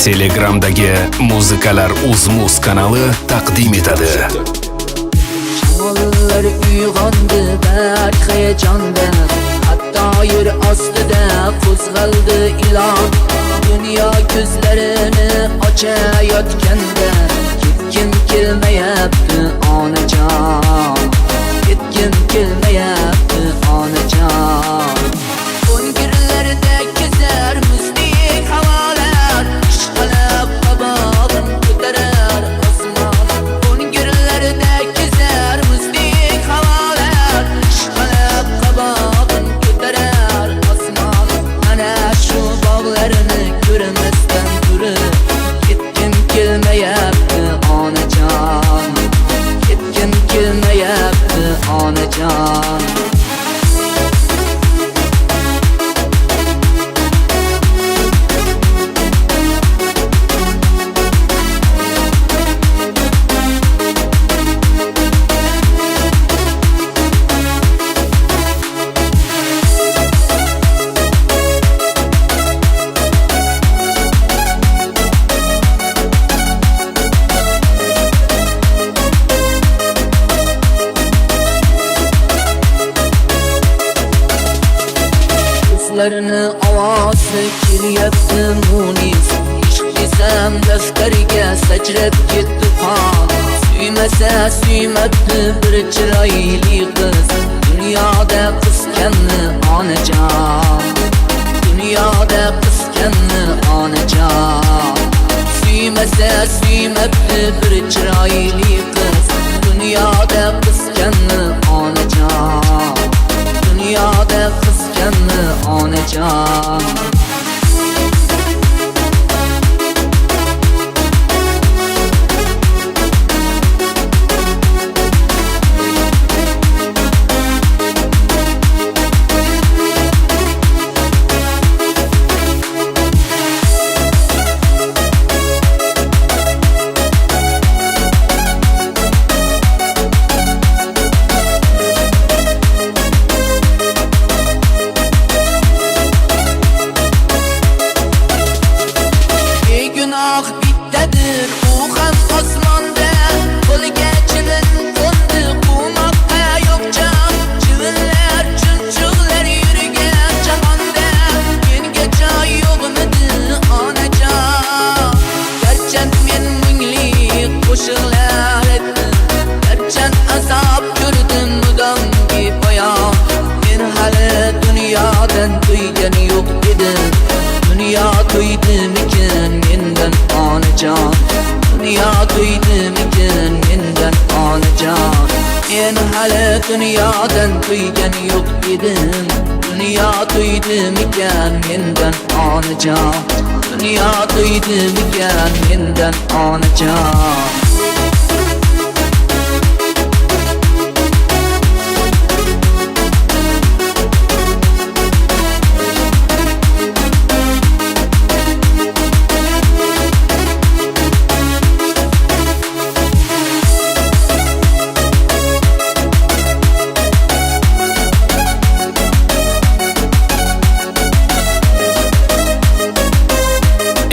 Telegram'dagi Muzikalar Uz-Muz kanali taqdim etadi. Shamollar uyg'ondi berk hayajonda, hatto yer ostida qo'zg'aldi ilon. Dunyo ko'zlarini ochayotganda, ketgim kelmayapti onajon, ketgim kelmayapti onajon. O'ngirlarda kezar muzdek havolar, ishqalab qabog'in ko'tarar osmon. O'ngirlarda kezar muzdek havolar, ishqalab qabog'in ko'tarar osmon. Ana shu bog'larni ko'rmasdan turib, ketgim kelmayapti onajon, ketgim kelmayapti onajon. Ko'zlarini ovozi kelyapti munis, ishq desam daftariga sachrab ketdi qon. Suymasa suymabdi bir chiroyli qiz, dunyoda qiskanni onajon, dunyoda qiskanni onajon. Suymasa suymabdi bir chiroyli qiz, dunyoda qiskanni onajon, dunyoda qiskanni onajon. Bittadir u ham osmonda, qo'liga chivin qo'ndi, qumoqqa yo'q jon. Chivinlar chumchuqlar yurgan jahonda, menga joy yo'qmidi onajon. Garchi men mungli qo'shiqlar aytdim, garchi azob ko'rdim mudomki poyon, men hali dunyodan to'ygan yo'q edim. Dunyo to'ydimikin mendan onajon, dunyo to'ydimikin mendan onajon. Men hali dunyodan to'ygan yo'q edim. Dunyo to'ydimikan mendan onajon, dunyo to'ydimikan mendan onajon.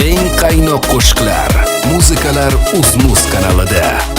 Eng qaynoq qo'shiqlar Muzikalar Uz-Muz kanalida.